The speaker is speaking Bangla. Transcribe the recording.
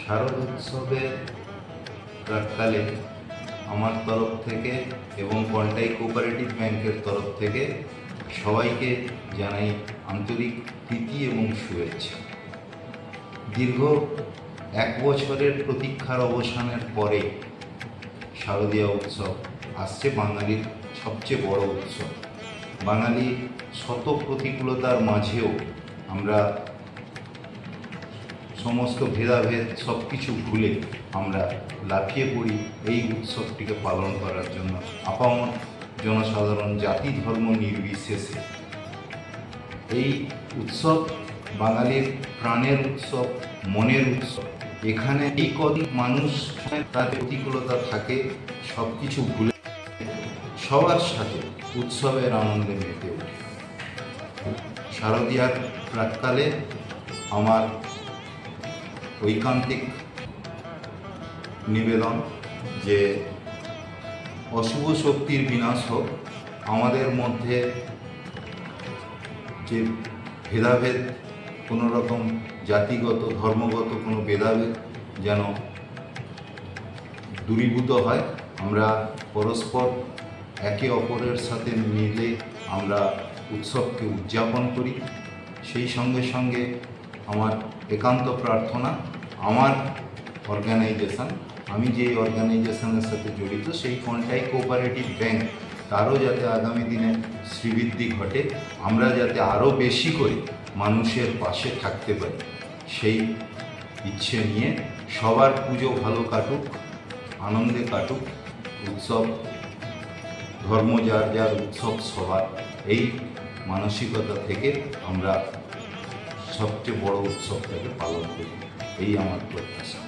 শারদ উৎসবের প্রাক্কালে আমার তরফ থেকে এবং কন্টাই কোঅপারেটিভ ব্যাংকের তরফ থেকে সবাইকে জানাই আন্তরিক প্রীতি এবং শুভেচ্ছা। দীর্ঘ 1 বছরের প্রতীক্ষার অবসানের পরে শারদীয়া উৎসব আসছে, বাঙালির সবচেয়ে বড় উৎসব। বাঙালির শত প্রতিকূলতার মাঝেও আমরা সমস্ত ভেদাভেদ সব কিছু ভুলে আমরা লাফিয়ে পড়ি এই উৎসবটিকে পালন করার জন্য। আপামর জনসাধারণ জাতি ধর্ম নির্বিশেষে এই উৎসব বাঙালির প্রাণের উৎসব, মনের উৎসব। এখানে এই কদিন মানুষ তার প্রতিকূলতা থাকে, সব কিছু ভুলে সবার সাথে উৎসবের আনন্দে মেতে ওঠে। শারদীয়ার প্রাক্কালে আমার ঐকান্তিক নিবেদন যে অশুভ শক্তির বিনাশ হোক, আমাদের মধ্যে যে ভেদাভেদ, কোনো রকম জাতিগত ধর্মগত কোনো ভেদাভেদ যেন দূরীভূত হয়। আমরা পরস্পর একে অপরের সাথে মিলে আমরা উৎসবকে উদযাপন করি। সেই সঙ্গে সঙ্গে আমার একান্ত প্রার্থনা, আমার অর্গানাইজেশন, আমি যেই অর্গানাইজেশনের সাথে জড়িত সেই কন্টাই কোঅপারেটিভ ব্যাংক, তারও যাতে আগামী দিনে শ্রীবৃদ্ধি ঘটে, আমরা যাতে আরও বেশি করে মানুষের পাশে থাকতে পারি, সেই ইচ্ছে নিয়ে সবার পুজো ভালো কাটুক, আনন্দে কাটুক। উৎসব ধর্ম যার যার, উৎসব সবার, এই মানসিকতা থেকে আমরা সবচেয়ে বড় উৎসবটাকে পালন করি, এই আমার প্রত্যাশা।